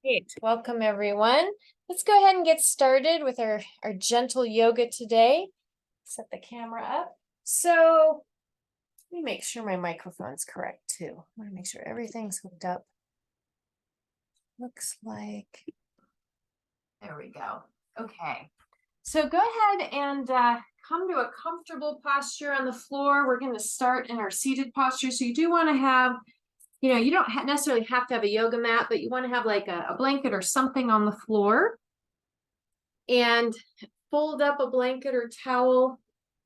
Great. Welcome, everyone. Let's go ahead and get started with our gentle yoga today. Set the camera up. So let me make sure my microphone's correct too. I want to make sure everything's hooked up. Looks like, there we go. Okay. So go ahead and come to a comfortable posture on the floor. We're going to start in our seated posture. So you do want to have, you don't necessarily have to have a yoga mat, but you want to have like a blanket or something on the floor. And fold up a blanket or towel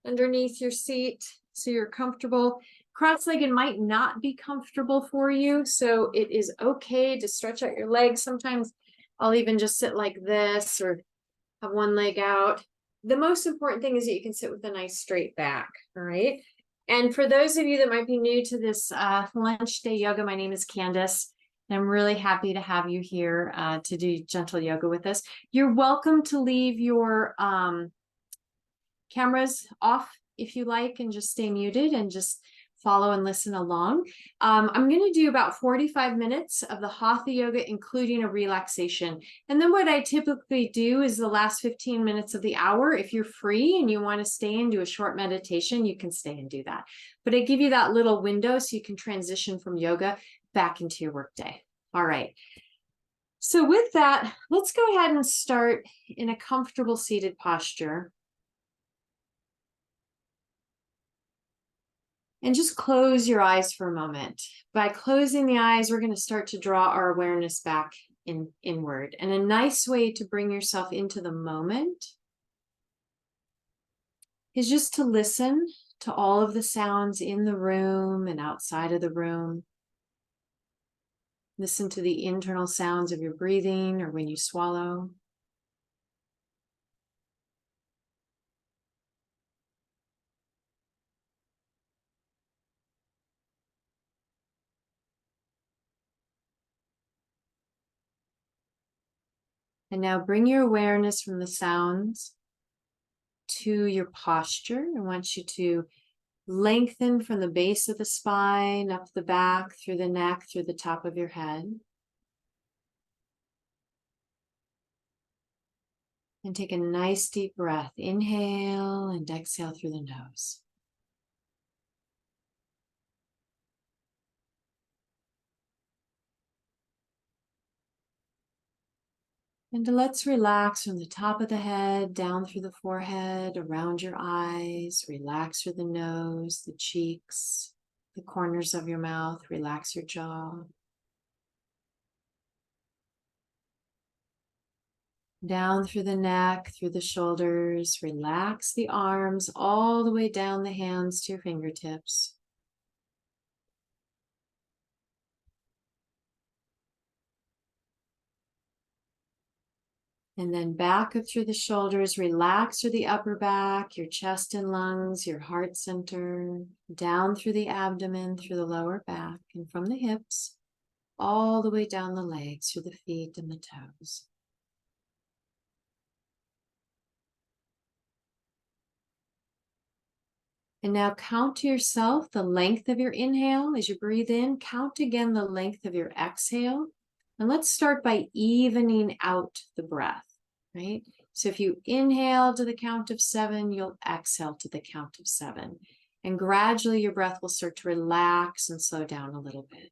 underneath your seat so you're comfortable. Cross-legged might not be comfortable for you, so it is okay to stretch out your legs. Sometimes I'll even just sit like this or have one leg out. The most important thing is that you can sit with a nice straight back, all right? And for those of you that might be new to this lunch day yoga, my name is Candace. I'm really happy to have you here to do gentle yoga with us. You're welcome to leave your cameras off if you like and just stay muted and just follow and listen along. I'm going to do about 45 minutes of the Hatha yoga, including a relaxation. And then what I typically do is the last 15 minutes of the hour. If you're free and you want to stay and do a short meditation, you can stay and do that. But I give you that little window so you can transition from yoga back into your workday. All right. So with that, let's go ahead and start in a comfortable seated posture. And just close your eyes for a moment. By closing the eyes, we're going to start to draw our awareness back inward. And a nice way to bring yourself into the moment is just to listen to all of the sounds in the room and outside of the room. Listen to the internal sounds of your breathing or when you swallow. And now bring your awareness from the sounds to your posture. I want you to lengthen from the base of the spine, up the back, through the neck, through the top of your head. And take a nice deep breath. Inhale and exhale through the nose. And let's relax from the top of the head, down through the forehead, around your eyes. Relax through the nose, the cheeks, the corners of your mouth. Relax your jaw. Down through the neck, through the shoulders. Relax the arms all the way down the hands to your fingertips. And then back up through the shoulders, relax through the upper back, your chest and lungs, your heart center, down through the abdomen, through the lower back, and from the hips, all the way down the legs, through the feet and the toes. And now count to yourself the length of your inhale as you breathe in. Count again the length of your exhale. And let's start by evening out the breath, right? So if you inhale to the count of 7, you'll exhale to the count of 7. And gradually your breath will start to relax and slow down a little bit.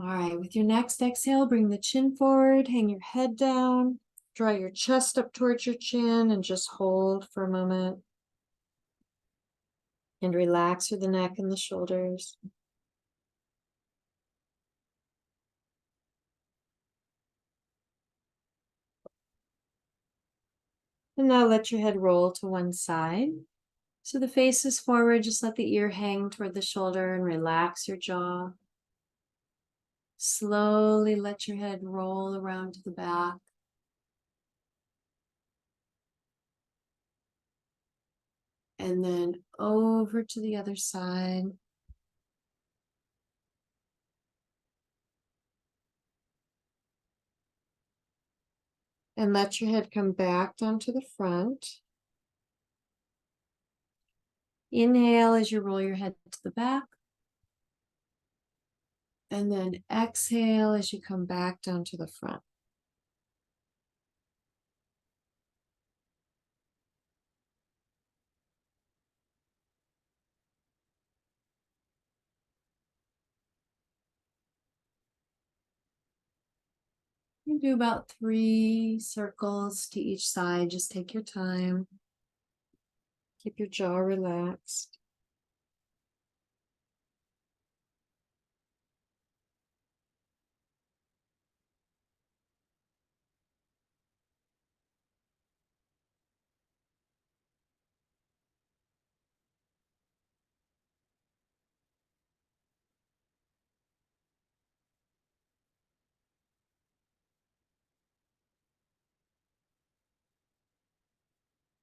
All right, with your next exhale, bring the chin forward, hang your head down, draw your chest up towards your chin, and just hold for a moment. And relax through the neck and the shoulders. And now let your head roll to one side. So the face is forward, just let the ear hang toward the shoulder and relax your jaw. Slowly let your head roll around to the back. And then over to the other side. And let your head come back down to the front. Inhale as you roll your head to the back. And then exhale as you come back down to the front. You do about 3 circles to each side. Just take your time. Keep your jaw relaxed.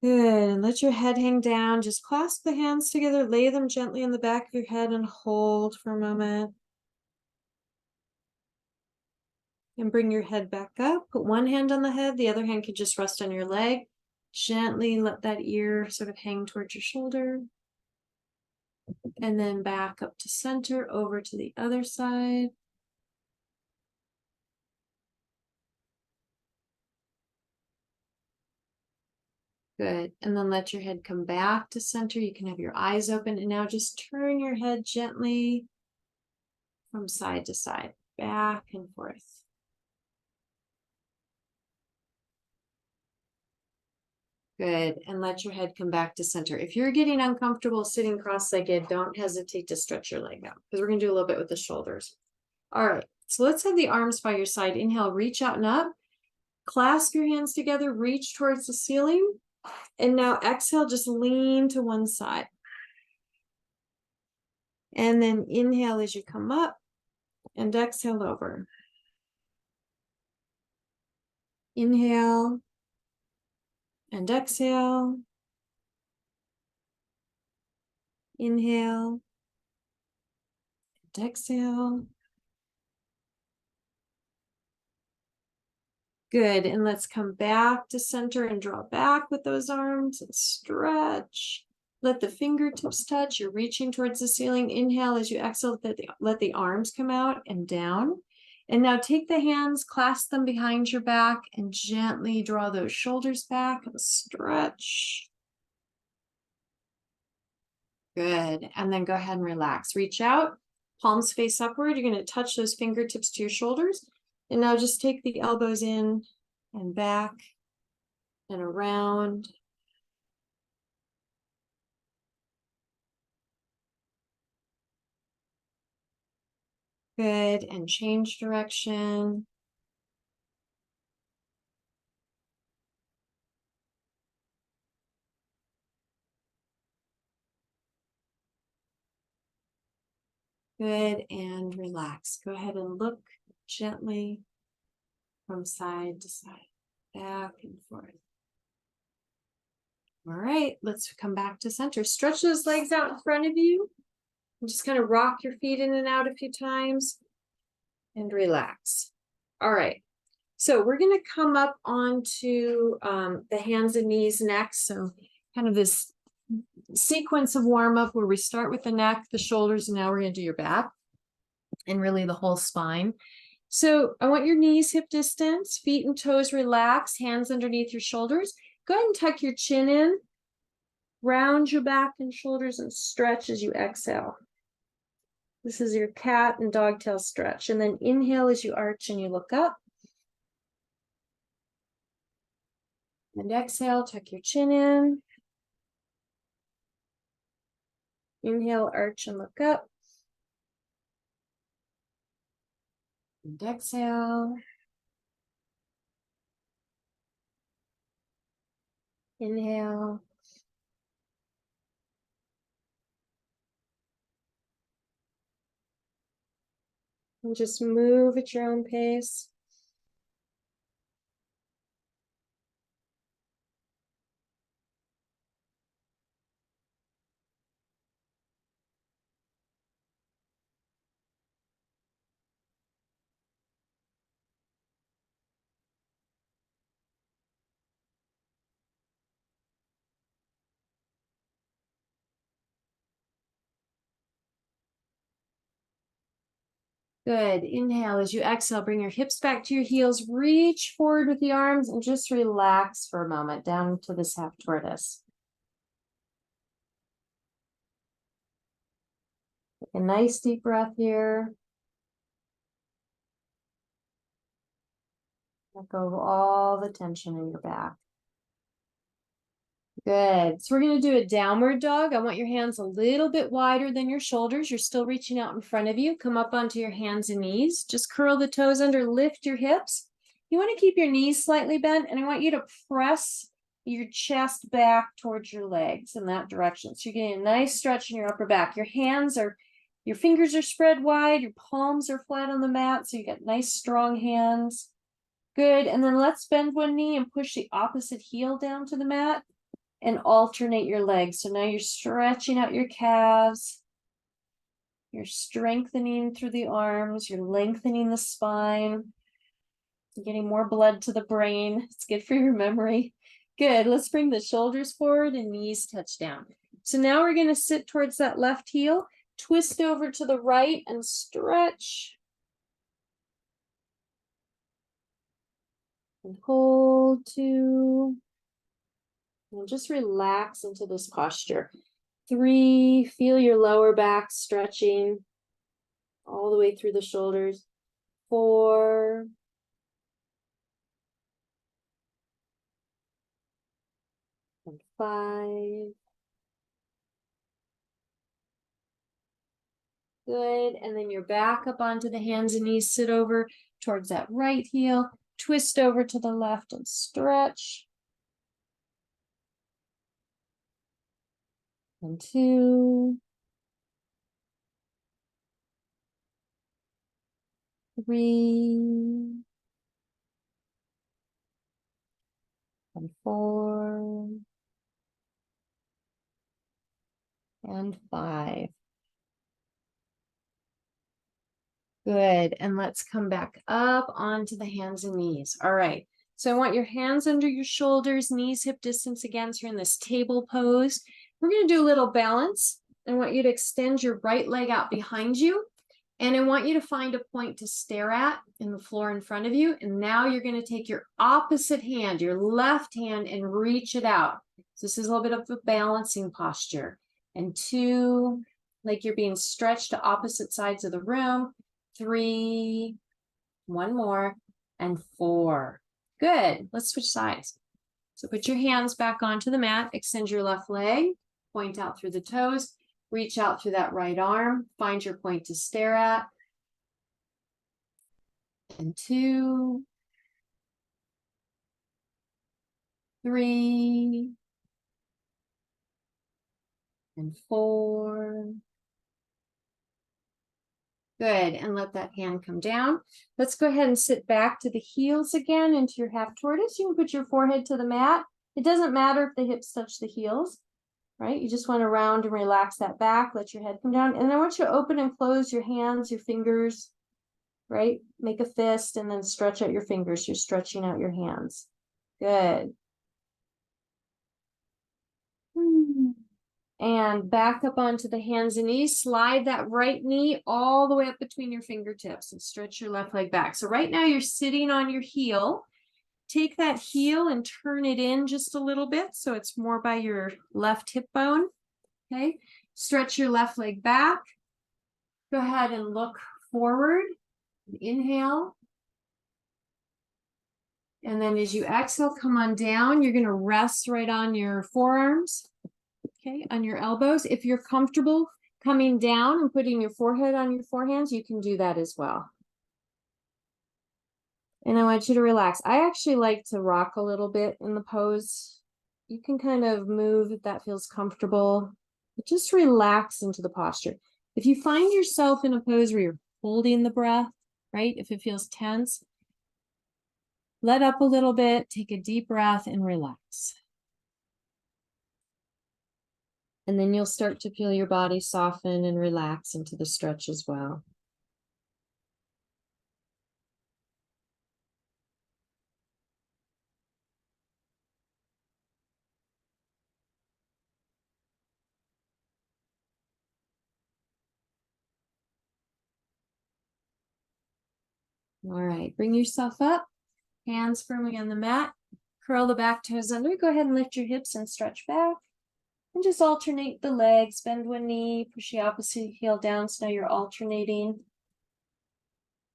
Good. And let your head hang down. Just clasp the hands together, lay them gently on the back of your head and hold for a moment. And bring your head back up. Put one hand on the head, the other hand can just rest on your leg. Gently let that ear sort of hang towards your shoulder. And then back up to center, over to the other side. Good. And then let your head come back to center. You can have your eyes open. And now just turn your head gently from side to side, back and forth. Good. And let your head come back to center. If you're getting uncomfortable sitting cross-legged, don't hesitate to stretch your leg out because we're going to do a little bit with the shoulders. All right. So let's have the arms by your side. Inhale, reach out and up. Clasp your hands together, reach towards the ceiling. And now exhale, just lean to one side. And then inhale as you come up and exhale over. Inhale and exhale. Inhale and exhale. Good. And let's come back to center and draw back with those arms and stretch. Let the fingertips touch. You're reaching towards the ceiling. Inhale as you exhale, let the arms come out and down. And now take the hands, clasp them behind your back, and gently draw those shoulders back and stretch. Good. And then go ahead and relax. Reach out, palms face upward. You're going to touch those fingertips to your shoulders. And now just take the elbows in and back and around. Good. And change direction. Good. And relax. Go ahead and look gently from side to side, back and forth. All right, let's come back to center. Stretch those legs out in front of you. And just kind of rock your feet in and out a few times and relax. All right, so we're going to come up onto the hands and knees next. So kind of this sequence of warm up where we start with the neck, the shoulders, and now we're going to do your back and really the whole spine. So I want your knees hip distance, feet and toes relaxed, hands underneath your shoulders. Go ahead and tuck your chin in, round your back and shoulders and stretch as you exhale. This is your cat and dog tail stretch. And then inhale as you arch and you look up. And exhale, tuck your chin in. Inhale, arch and look up. And exhale. Inhale. And just move at your own pace. Good. Inhale. As you exhale, bring your hips back to your heels. Reach forward with the arms and just relax for a moment down to this half tortoise. Take a nice deep breath here. Let go of all the tension in your back. Good. So we're going to do a downward dog. I want your hands a little bit wider than your shoulders. You're still reaching out in front of you. Come up onto your hands and knees. Just curl the toes under, lift your hips. You want to keep your knees slightly bent, and I want you to press your chest back towards your legs in that direction. So you're getting a nice stretch in your upper back. Your fingers are spread wide, your palms are flat on the mat, so you got nice strong hands. Good. And then let's bend one knee and push the opposite heel down to the mat. And alternate your legs. So now you're stretching out your calves. You're strengthening through the arms. You're lengthening the spine. You're getting more blood to the brain. It's good for your memory. Good. Let's bring the shoulders forward and knees touch down. So now we're going to sit towards that left heel. Twist over to the right and stretch. And hold 2. And just relax into this posture. 3, feel your lower back stretching all the way through the shoulders. 4, and 5. Good. And then you're back up onto the hands and knees. Sit over towards that right heel. Twist over to the left and stretch. And 2, 3, and 4, and 5. Good. And let's come back up onto the hands and knees. All right. So I want your hands under your shoulders, knees hip distance again. So you're in this table pose. We're going to do a little balance. I want you to extend your right leg out behind you. And I want you to find a point to stare at in the floor in front of you. And now you're going to take your opposite hand, your left hand, and reach it out. So this is a little bit of a balancing posture. And 2, like you're being stretched to opposite sides of the room. 3, 1 more, and 4. Good. Let's switch sides. So put your hands back onto the mat, extend your left leg, point out through the toes, reach out through that right arm, find your point to stare at. And 2, 3, and 4. Good, and let that hand come down. Let's go ahead and sit back to the heels again into your half tortoise. You can put your forehead to the mat. It doesn't matter if the hips touch the heels, right? You just want to round and relax that back, let your head come down. And I want you to open and close your hands, your fingers, right? Make a fist and then stretch out your fingers. You're stretching out your hands. Good. And back up onto the hands and knees. Slide that right knee all the way up between your fingertips and stretch your left leg back. So right now you're sitting on your heel. Take that heel and turn it in just a little bit so it's more by your left hip bone. Okay. Stretch your left leg back. Go ahead and look forward. Inhale. And then as you exhale, come on down. You're going to rest right on your forearms. Okay, on your elbows. If you're comfortable coming down and putting your forehead on your forehands, you can do that as well. And I want you to relax. I actually like to rock a little bit in the pose, you can kind of move if that feels comfortable. But just relax into the posture. If you find yourself in a pose where you're holding the breath, right? If it feels tense, let up a little bit, take a deep breath and relax. And then you'll start to feel your body soften and relax into the stretch as well. All right, bring yourself up, hands firmly on the mat, curl the back toes under, go ahead and lift your hips and stretch back. And just alternate the legs, bend one knee, push the opposite heel down, so now you're alternating.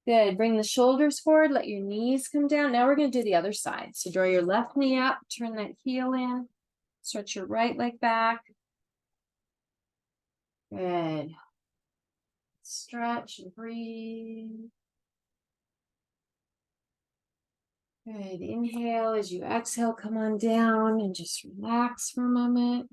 Good, bring the shoulders forward, let your knees come down. Now we're gonna do the other side. So draw your left knee up, turn that heel in, stretch your right leg back. Good. Stretch and breathe. Good, inhale as you exhale, come on down and just relax for a moment.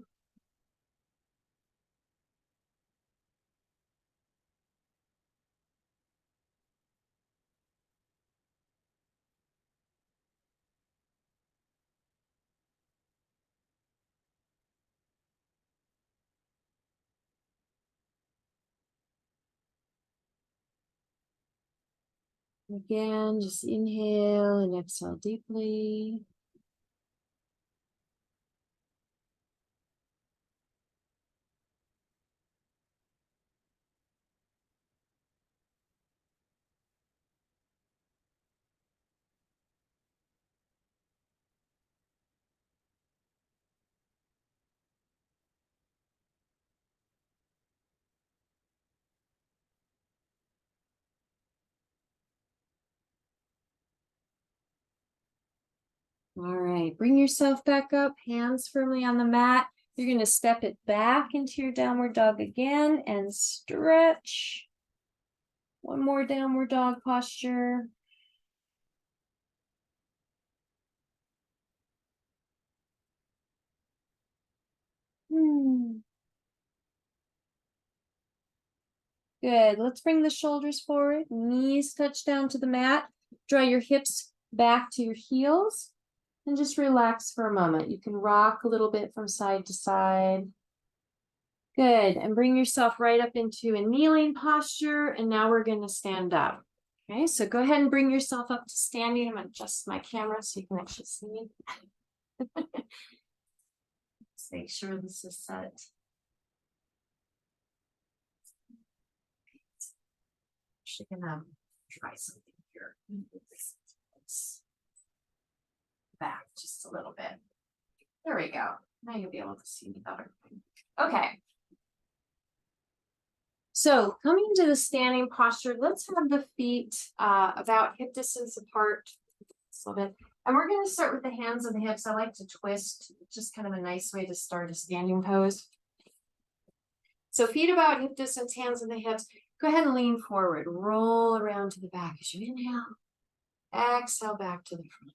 Again, just inhale and exhale deeply. All right, bring yourself back up, hands firmly on the mat. You're going to step it back into your downward dog again and stretch. One more downward dog posture. Good. Let's bring the shoulders forward, knees touch down to the mat. Draw your hips back to your heels and just relax for a moment. You can rock a little bit from side to side. Good. And bring yourself right up into a kneeling posture. And now we're going to stand up. Okay, so go ahead and bring yourself up to standing. I'm going to adjust my camera so you can actually see me. Let's make sure this is set. Actually gonna try something here. Back just a little bit. There we go. Now you'll be able to see me better. Okay. So coming to the standing posture, let's have the feet about hip distance apart a little bit. And we're going to start with the hands and the hips. I like to twist, just kind of a nice way to start a standing pose. So feet about hip distance, hands in the hips. Go ahead and lean forward, roll around to the back as you inhale. Exhale back to the front.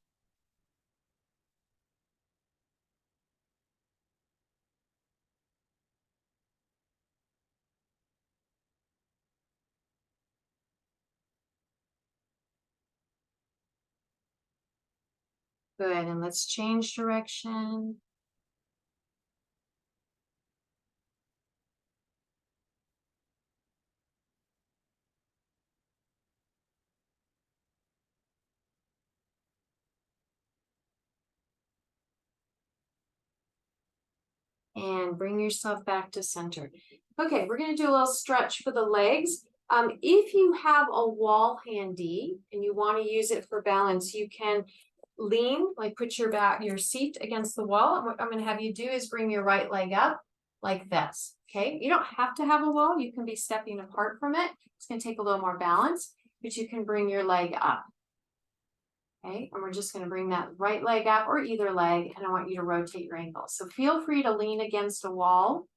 Good, and let's change direction. And bring yourself back to center. Okay, we're going to do a little stretch for the legs. If you have a wall handy and you want to use it for balance, you can lean, like put your seat against the wall. And what I'm going to have you do is bring your right leg up like this. Okay, you don't have to have a wall. You can be stepping apart from it. It's going to take a little more balance, but you can bring your leg up. Okay, and we're just going to bring that right leg up or either leg, and I want you to rotate your ankle. So feel free to lean against a wall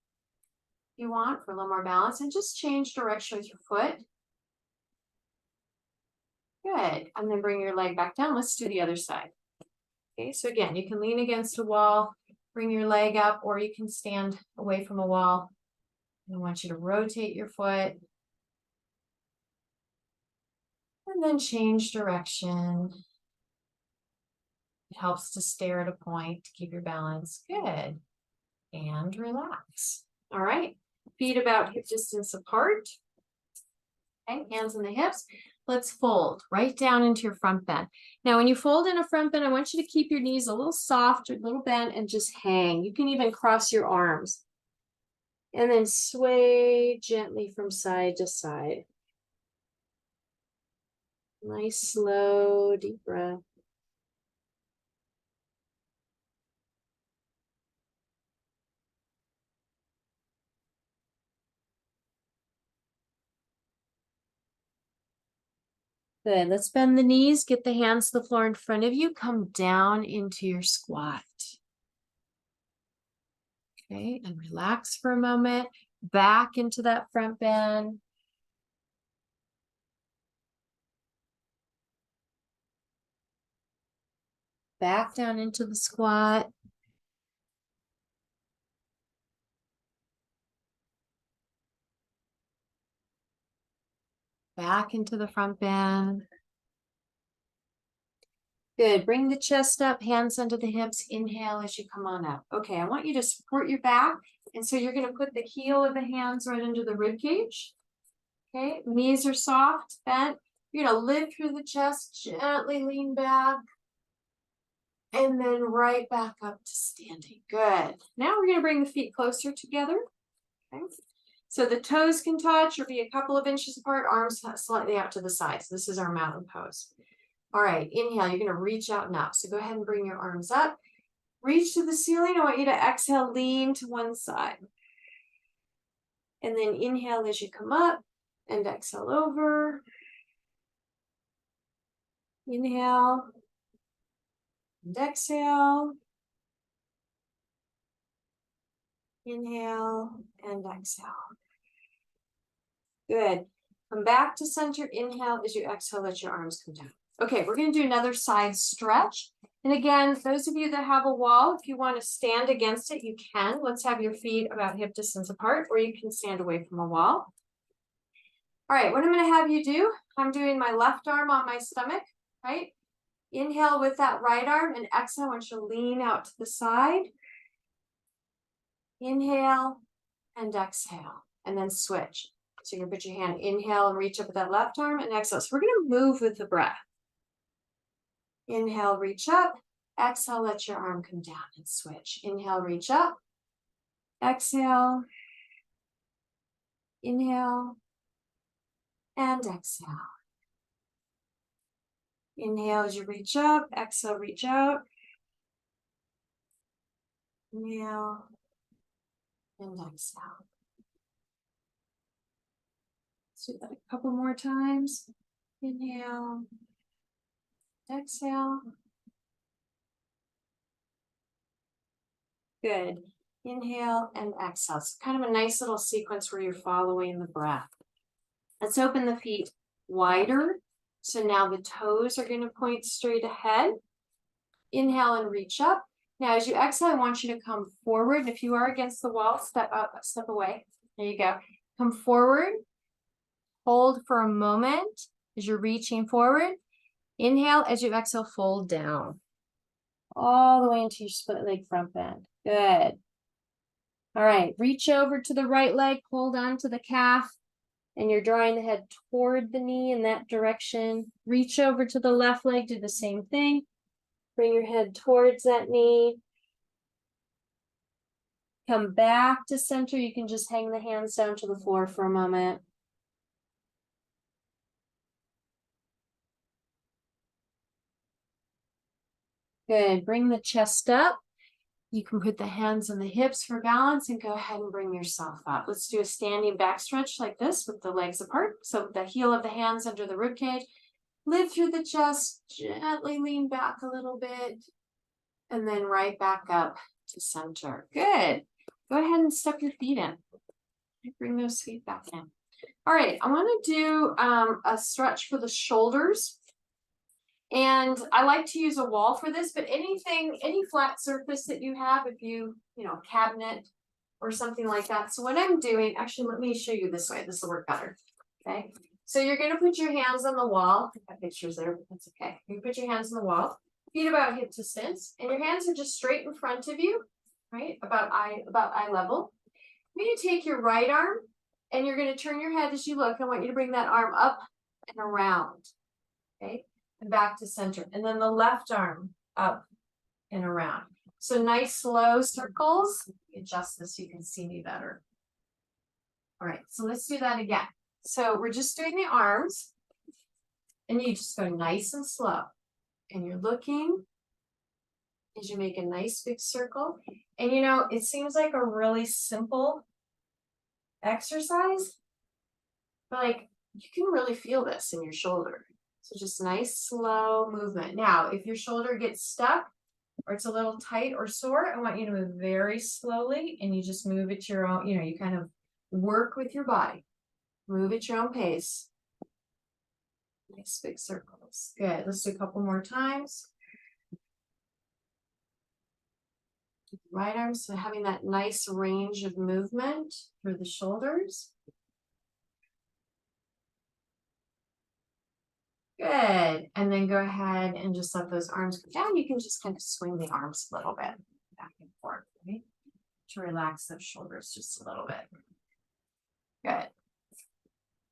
if you want for a little more balance, and just change direction with your foot. Good, and then bring your leg back down. Let's do the other side. Okay, so again, you can lean against a wall, Bring your leg up, or you can stand away from a wall. I want you to rotate your foot. And then change direction. It helps to stare at a point to keep your balance. Good. And relax. All right. Feet about hip distance apart. Okay, hands on the hips. Let's fold right down into your front bend. Now, when you fold in a front bend, I want you to keep your knees a little soft, a little bent, and just hang. You can even cross your arms. And then sway gently from side to side. Nice, slow, deep breath. Good. Let's bend the knees, get the hands to the floor in front of you, come down into your squat. Okay, and relax for a moment, back into that front bend. Back down into the squat. Back into the front bend. Good. Bring the chest up, hands under the hips. Inhale as you come on up. Okay, I want you to support your back. And so you're going to put the heel of the hands right under the rib cage. Okay, knees are soft, bent. You're going to lift through the chest, gently lean back. And then right back up to standing. Good. Now we're going to bring the feet closer together. Okay. So the toes can touch or be a couple of inches apart, arms slightly out to the side. So this is our mountain pose. All right, inhale, you're going to reach out and up. So go ahead and bring your arms up. Reach to the ceiling. I want you to exhale, lean to one side. And then inhale as you come up and exhale over. Inhale and exhale. Inhale and exhale. Good. Come back to center. Inhale as you exhale, let your arms come down. Okay, we're going to do another side stretch. And again, those of you that have a wall, if you want to stand against it, you can. Let's have your feet about hip distance apart, or you can stand away from a wall. All right, what I'm going to have you do, I'm doing my left arm on my stomach, right? Inhale with that right arm, and exhale, I want you to lean out to the side. Inhale and exhale, and then switch. So you're going to put your hand, inhale and reach up with that left arm, and exhale. So we're going to move with the breath. Inhale, reach up. Exhale, let your arm come down and switch. Inhale, reach up. Exhale. Inhale. And exhale. Inhale as you reach up. Exhale, reach out. Inhale. And exhale. Let's do that a couple more times. Inhale. Exhale. Good. Inhale and exhale. It's kind of a nice little sequence where you're following the breath. Let's open the feet wider. So now the toes are going to point straight ahead. Inhale and reach up. Now, as you exhale, I want you to come forward. And if you are against the wall, step up, step away. There you go. Come forward. Hold for a moment as you're reaching forward. Inhale, as you exhale, fold down. All the way into your split leg front bend. Good. All right, reach over to the right leg, hold on to the calf, and you're drawing the head toward the knee in that direction. Reach over to the left leg, do the same thing. Bring your head towards that knee. Come back to center. You can just hang the hands down to the floor for a moment. Good. Bring the chest up. You can put the hands on the hips for balance and go ahead and bring yourself up. Let's do a standing back stretch like this with the legs apart. So the heel of the hands under the rib cage. Lift through the chest, gently lean back a little bit, and then right back up to center. Good. Go ahead and step your feet in. Bring those feet back in. All right, I want to do a stretch for the shoulders. And I like to use a wall for this, but anything, any flat surface that you have, if you know, cabinet or something like that. So what I'm doing, actually, let me show you this way. This will work better. Okay. So you're going to put your hands on the wall. I've got pictures there, but that's okay. You put your hands on the wall, feet about hip distance, and your hands are just straight in front of you, right? About eye level. You're going to take your right arm and you're going to turn your head as you look. I want you to bring that arm up and around. Okay. And back to center. And then the left arm up and around. So nice slow circles. Adjust this so you can see me better. All right, so let's do that again. So we're just doing the arms. And you just go nice and slow. And you're looking as you make a nice big circle. And you know, it seems like a really simple exercise, but like you can really feel this in your shoulder. So just nice, slow movement. Now, if your shoulder gets stuck or it's a little tight or sore, I want you to move very slowly and you just move at your own, you know, you kind of work with your body. Move at your own pace. Nice big circles. Good. Let's do a couple more times. Right arm, so having that nice range of movement through the shoulders. Good. And then go ahead and just let those arms go down. You can just kind of swing the arms a little bit back and forth, right? To relax those shoulders just a little bit. Good.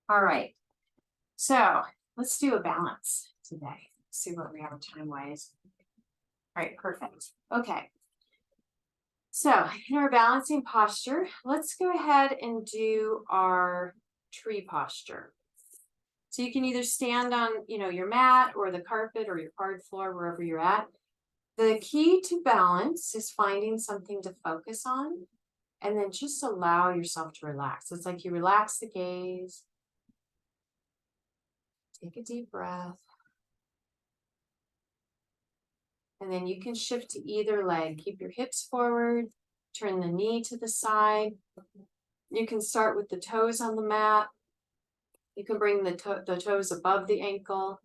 All right. So let's do a balance today. See what we have time-wise. All right, perfect. Okay. So in our balancing posture, let's go ahead and do our tree posture. So you can either stand on, you know, your mat or the carpet or your hard floor, wherever you're at. The key to balance is finding something to focus on and then just allow yourself to relax. It's like you relax the gaze. Take a deep breath. And then you can shift to either leg. Keep your hips forward, turn the knee to the side. You can start with the toes on the mat. You can bring the toes above the ankle.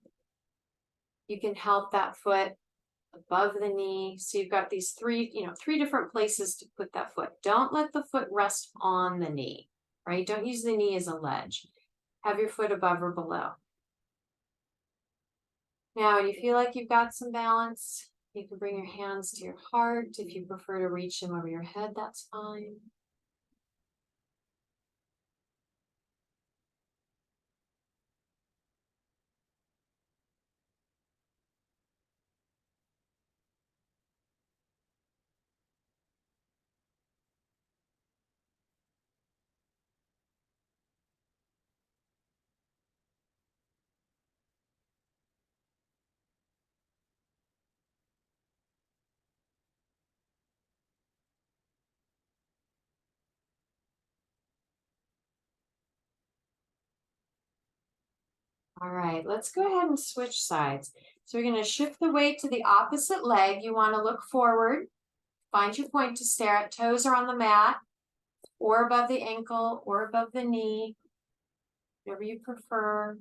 You can help that foot above the knee. So you've got these three different places to put that foot. Don't let the foot rest on the knee, right? Don't use the knee as a ledge. Have your foot above or below. Now, when you feel like you've got some balance, you can bring your hands to your heart. If you prefer to reach them over your head, that's fine. All right, let's go ahead and switch sides. So we're going to shift the weight to the opposite leg. You want to look forward. Find your point to stare at. Toes are on the mat or above the ankle or above the knee, whatever you prefer.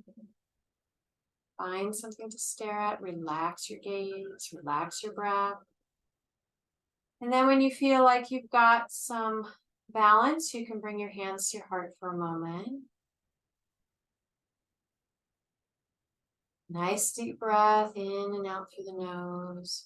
Find something to stare at. Relax your gaze, relax your breath. And then when you feel like you've got some balance, you can bring your hands to your heart for a moment. Nice deep breath in and out through the nose.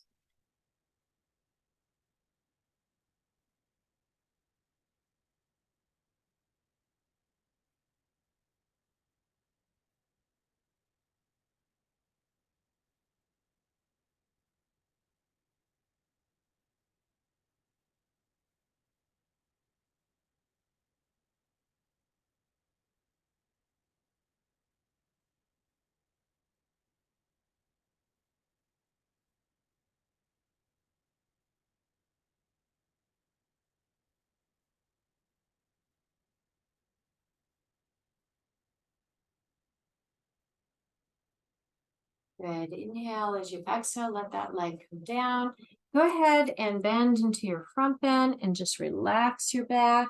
Good. Inhale as you exhale, let that leg come down. Go ahead and bend into your front bend and just relax your back.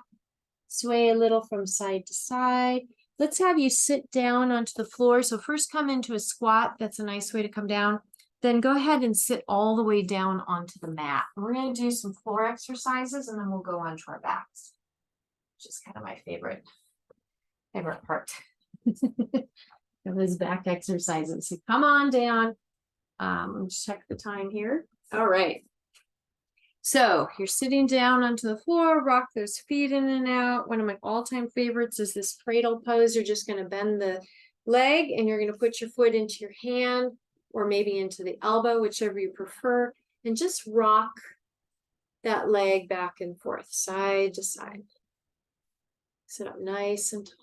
Sway a little from side to side. Let's have you sit down onto the floor. So first come into a squat. That's a nice way to come down. then go ahead and sit all the way down onto the mat. We're going to do some floor exercises and then we'll go on to our backs, which is kind of my favorite part of those back exercises. So come on down. Let's check the time here. All right. So you're sitting down onto the floor, rock those feet in and out. One of my all-time favorites is this cradle pose. You're just going to bend the leg and you're going to put your foot into your hand or maybe into the elbow, whichever you prefer, and just rock that leg back and forth, side to side. Sit up nice and tall.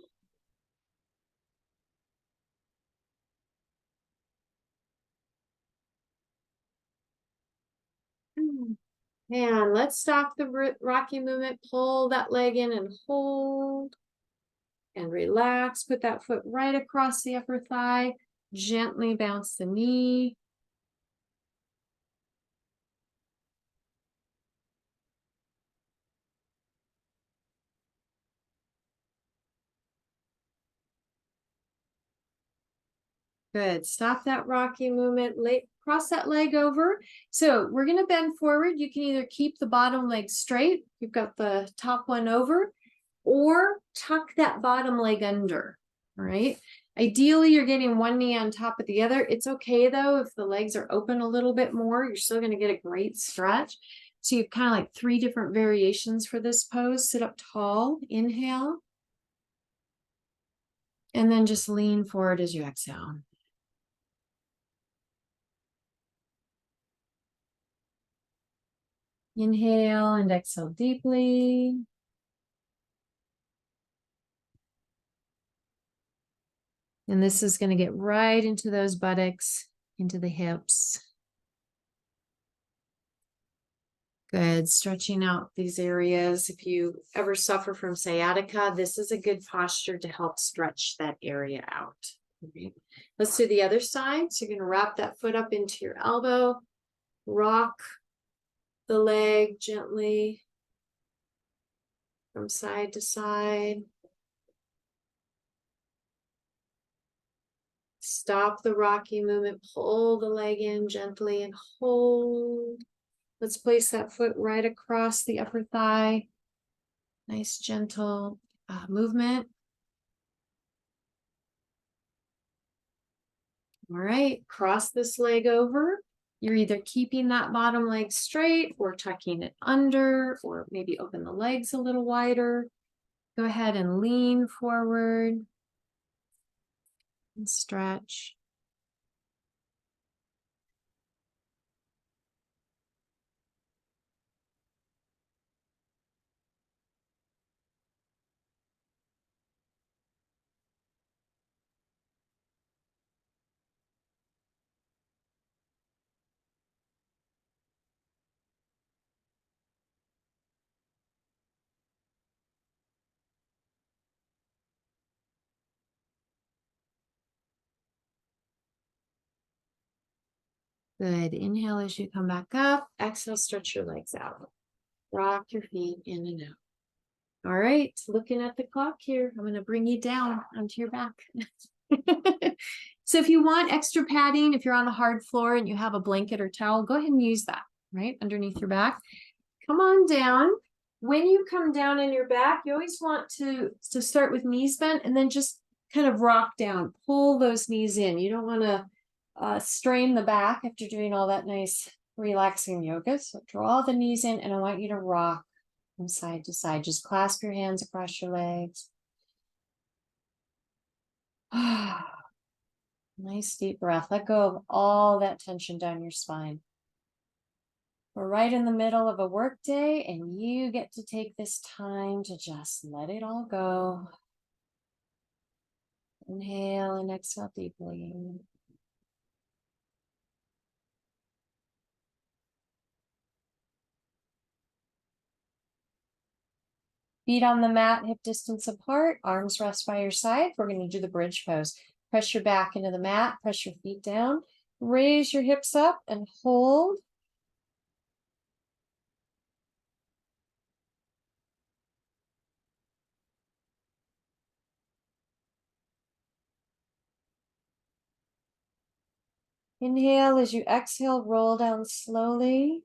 And let's stop the rocking movement. Pull that leg in and hold. And relax. Put that foot right across the upper thigh. Gently bounce the knee. Good. Stop that rocking movement. Cross that leg over. So we're going to bend forward. You can either keep the bottom leg straight. You've got the top one over, or tuck that bottom leg under. All right. Ideally, you're getting one knee on top of the other. It's okay though if the legs are open a little bit more. You're still going to get a great stretch. So you've kind of like 3 different variations for this pose. Sit up tall, inhale, and then just lean forward as you exhale. Inhale and exhale deeply. And this is going to get right into those buttocks, into the hips. Good. Stretching out these areas. If you ever suffer from sciatica, this is a good posture to help stretch that area out. Okay. Let's do the other side. So you're going to wrap that foot up into your elbow, rock the leg gently from side to side. Stop the rocking movement, pull the leg in gently and hold. Let's place that foot right across the upper thigh. Nice gentle movement. All right, cross this leg over. You're either keeping that bottom leg straight or tucking it under, or maybe open the legs a little wider. Go ahead and lean forward and stretch. Good. Inhale as you come back up. Exhale, stretch your legs out. Rock your feet in and out. All right, looking at the clock here, I'm going to bring you down onto your back. So if you want extra padding, if you're on a hard floor and you have a blanket or towel, go ahead and use that, right, underneath your back. Come on down. When you come down in your back, you always want to start with knees bent and then just kind of rock down. Pull those knees in. You don't want to strain the back after doing all that nice relaxing yoga. So draw the knees in and I want you to rock from side to side. Just clasp your hands across your legs. Nice deep breath. Let go of all that tension down your spine. We're right in the middle of a work day and you get to take this time to just let it all go. Inhale and exhale deeply. Feet on the mat, hip distance apart, arms rest by your side. We're going to do the bridge pose. Press your back into the mat, press your feet down, raise your hips up and hold. Inhale as you exhale, roll down slowly.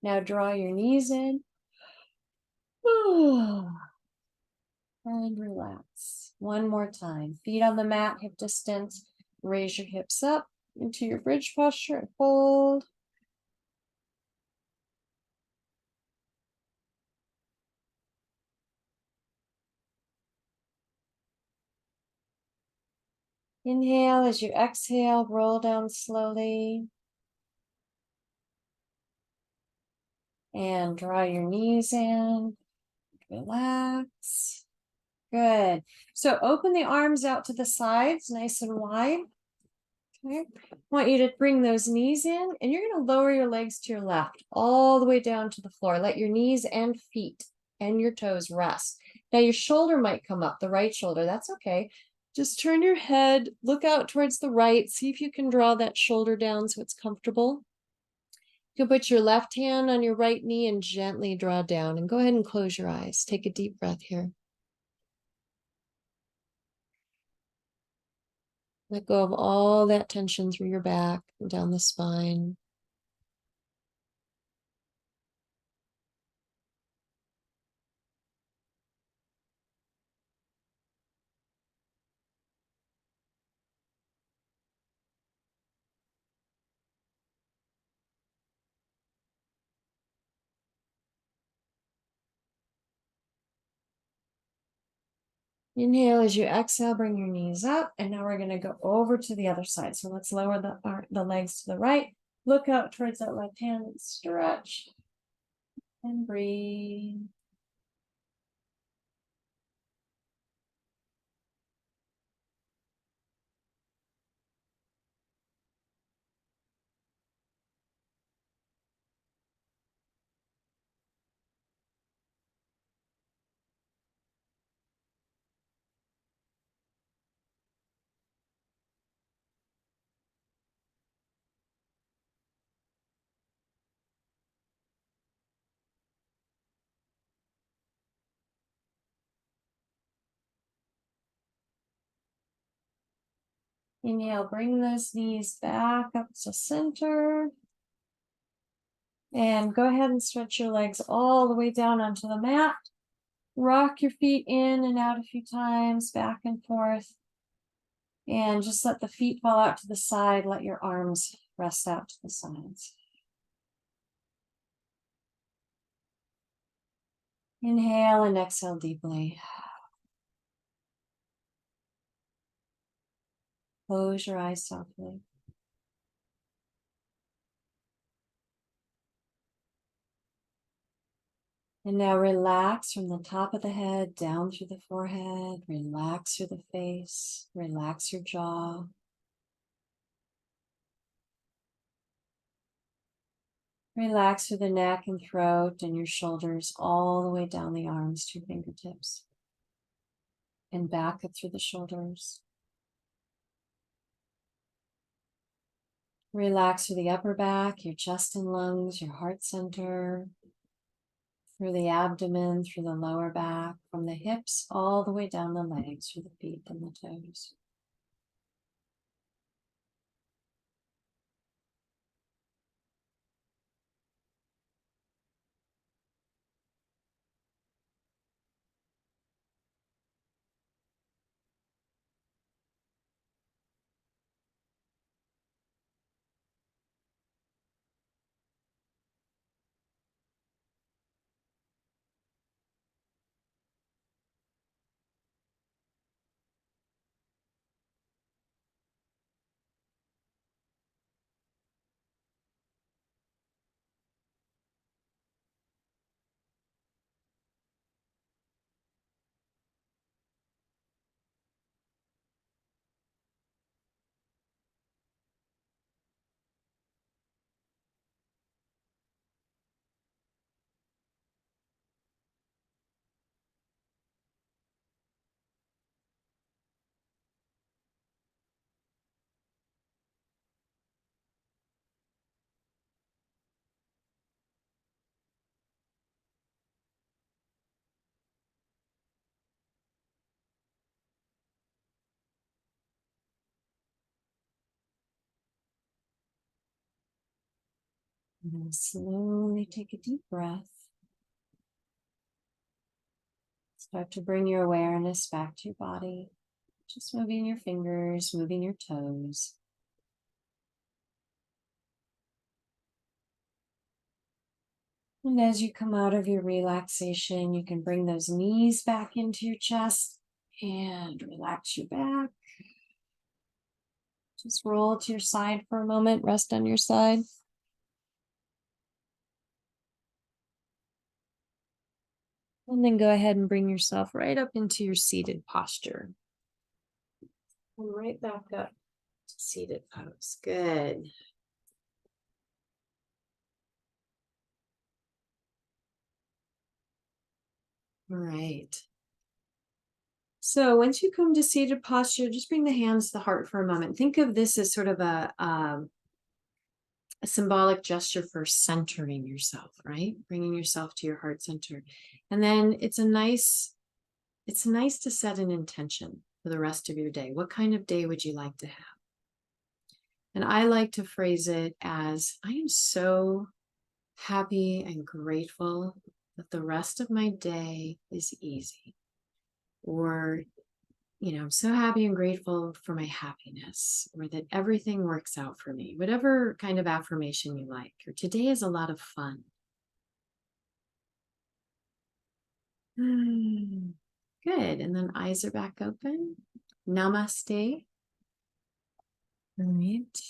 Now draw your knees in. And relax. One more time. Feet on the mat, hip distance. Raise your hips up into your bridge posture and fold. Inhale as you exhale, roll down slowly. And draw your knees in. Relax. Good. So open the arms out to the sides, nice and wide. Okay. I want you to bring those knees in, and you're going to lower your legs to your left, all the way down to the floor. Let your knees and feet and your toes rest. Now your shoulder might come up, the right shoulder. That's okay. Just turn your head, look out towards the right. See if you can draw that shoulder down so it's comfortable. You can put your left hand on your right knee and gently draw down. And go ahead and close your eyes. Take a deep breath here. Let go of all that tension through your back and down the spine. Inhale as you exhale, bring your knees up, and now we're going to go over to the other side. So let's lower the legs to the right. Look out towards that left hand, stretch, and breathe. Inhale, bring those knees back up to center. And go ahead and stretch your legs all the way down onto the mat. Rock your feet in and out a few times, back and forth. And just let the feet fall out to the side. Let your arms rest out to the sides. Inhale and exhale deeply. Close your eyes softly. And now relax from the top of the head down through the forehead. Relax through the face. Relax your jaw. Relax through the neck and throat and your shoulders all the way down the arms to your fingertips. And back up through the shoulders. Relax through the upper back, your chest and lungs, your heart center, through the abdomen, through the lower back, from the hips all the way down the legs, through the feet and the toes. And then slowly take a deep breath. Start to bring your awareness back to your body. Just moving your fingers, moving your toes. And as you come out of your relaxation, you can bring those knees back into your chest and relax your back. Just roll to your side for a moment, rest on your side. And then go ahead and bring yourself right up into your seated posture. And right back up to seated pose. Good. All right. So once you come to seated posture, just bring the hands to the heart for a moment. Think of this as sort of a symbolic gesture for centering yourself, right? Bringing yourself to your heart center. And then it's nice to set an intention for the rest of your day. What kind of day would you like to have? And I like to phrase it as, I am so happy and grateful that the rest of my day is easy. Or, I'm so happy and grateful for my happiness, or that everything works out for me. Whatever kind of affirmation you like. Or today is a lot of fun. Good. And then eyes are back open. Namaste. All right.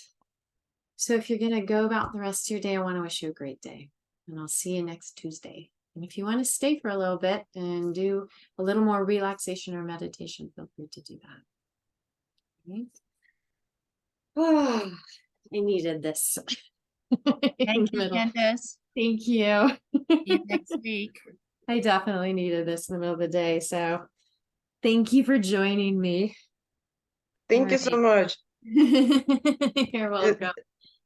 So if you're going to go about the rest of your day, I want to wish you a great day. And I'll see you next Tuesday. And if you want to stay for a little bit and do a little more relaxation or meditation, feel free to do that. Right? Oh, I needed this. Thank you, Candace. Thank you. See you next week. I definitely needed this in the middle of the day. So thank you for joining me. Thank you so much. You're welcome.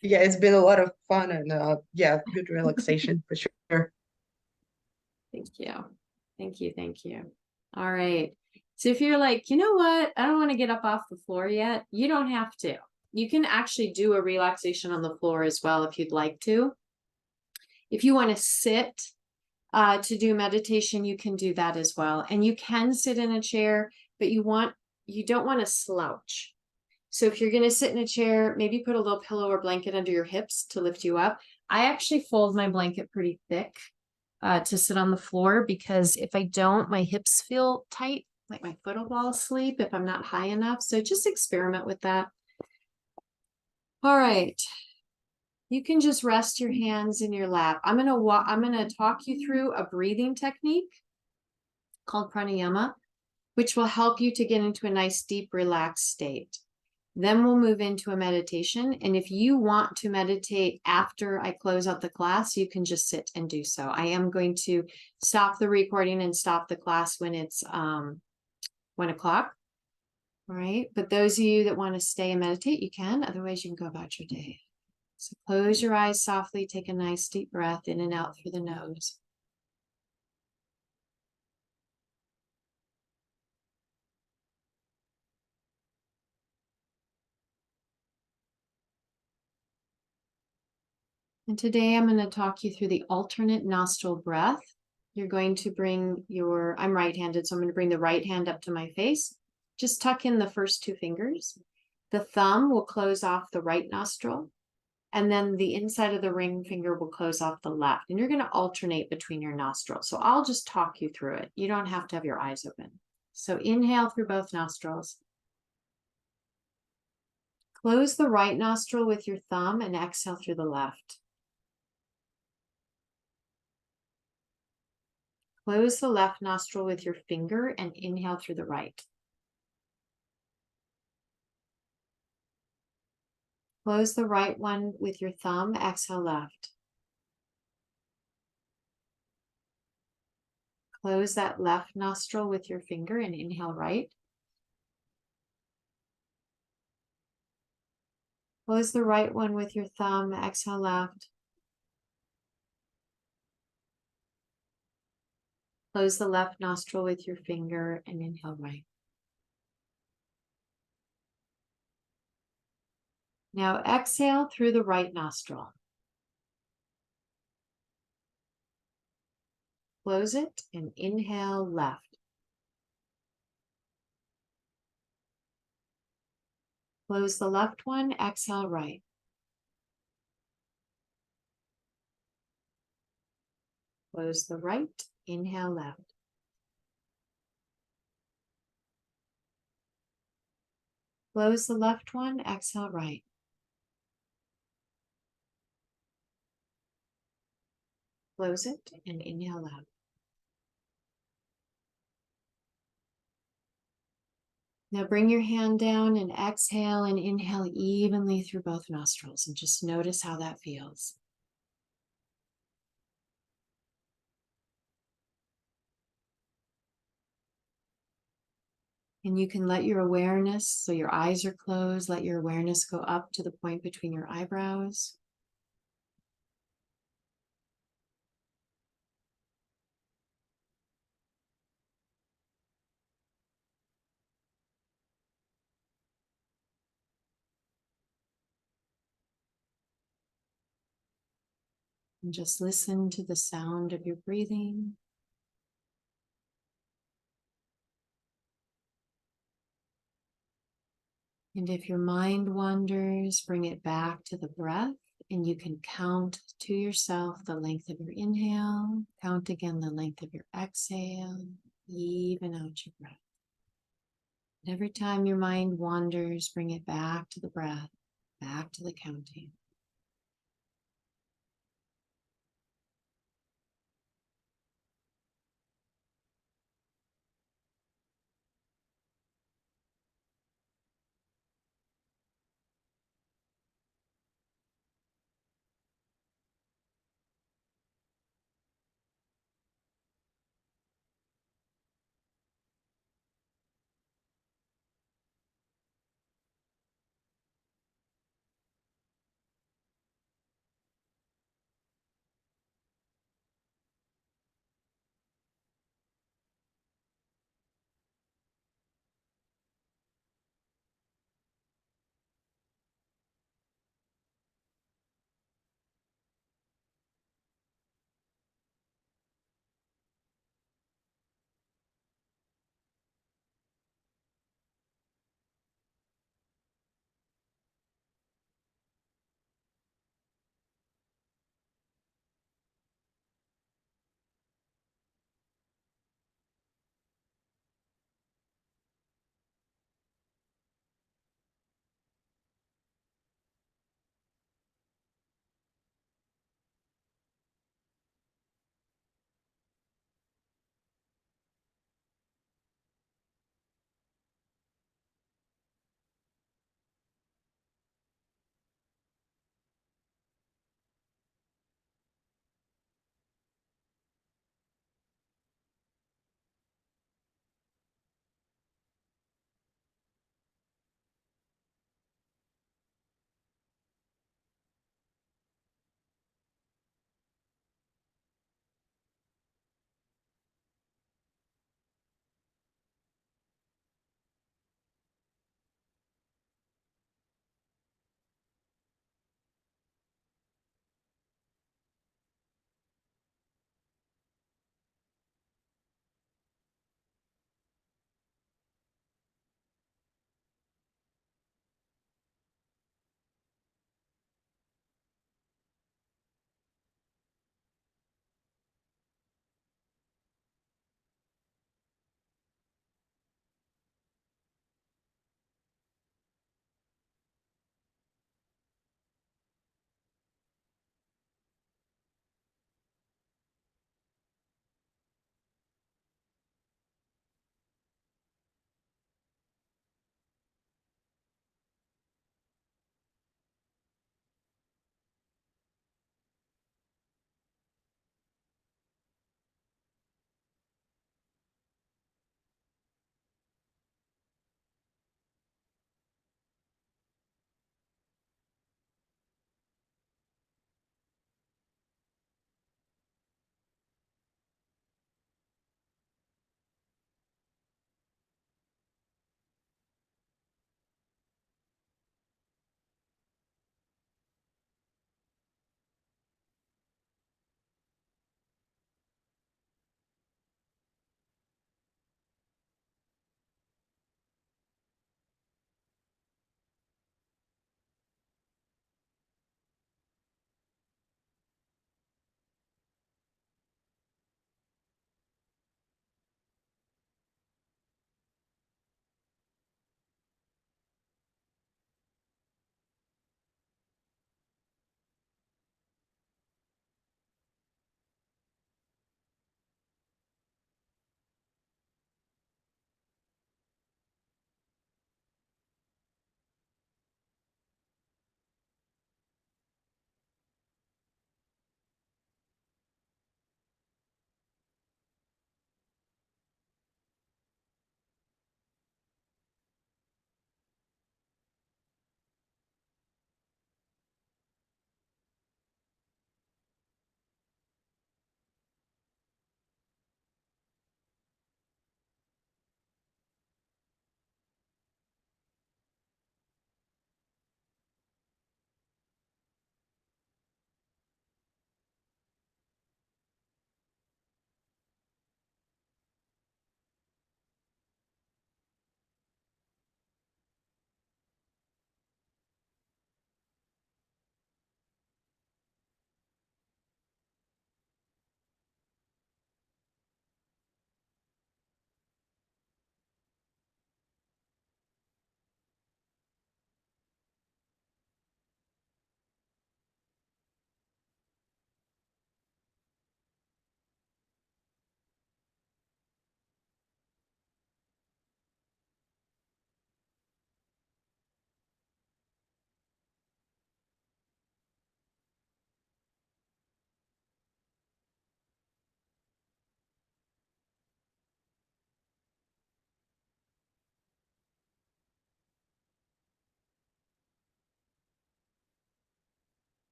Yeah, it's been a lot of fun and yeah, good relaxation for sure. Thank you. Thank you. Thank you. All right. So if you're like, you know what, I don't want to get up off the floor yet, you don't have to. You can actually do a relaxation on the floor as well if you'd like to. If you want to sit to do meditation, you can do that as well. And you can sit in a chair, but you don't want to slouch. So if you're going to sit in a chair, maybe put a little pillow or blanket under your hips to lift you up. I actually fold my blanket pretty thick to sit on the floor, because if I don't, my hips feel tight, like my foot will fall asleep if I'm not high enough. So just experiment with that. All right. You can just rest your hands in your lap. I'm gonna talk you through a breathing technique called pranayama, which will help you to get into a nice, deep, relaxed state. Then we'll move into a meditation. And if you want to meditate after I close out the class, you can just sit and do so. I am going to stop the recording and stop the class when it's 1 o'clock. All right. But those of you that want to stay and meditate, you can. Otherwise, you can go about your day. So close your eyes softly. Take a nice deep breath in and out through the nose. And today I'm going to talk you through the alternate nostril breath. You're going to bring I'm right-handed, so I'm going to bring the right hand up to my face. Just tuck in the first 2 fingers. The thumb will close off the right nostril, and then the inside of the ring finger will close off the left. And you're going to alternate between your nostrils. So I'll just talk you through it. You don't have to have your eyes open. So inhale through both nostrils. Close the right nostril with your thumb and exhale through the left. Close the left nostril with your finger and inhale through the right. Close the right one with your thumb, exhale left. Close that left nostril with your finger and inhale right. Close the right one with your thumb, exhale left. Close the left nostril with your finger and inhale right. Now exhale through the right nostril. Close it and inhale left. Close the left one, exhale right. Close the right, inhale left. Close the left one, exhale right. Close it and inhale left. Now bring your hand down and exhale and inhale evenly through both nostrils and just notice how that feels. And you can let your awareness, so your eyes are closed, let your awareness go up to the point between your eyebrows. And just listen to the sound of your breathing. And if your mind wanders, bring it back to the breath, and you can count to yourself the length of your inhale, count again the length of your exhale, even out your breath. And every time your mind wanders, bring it back to the breath, back to the counting.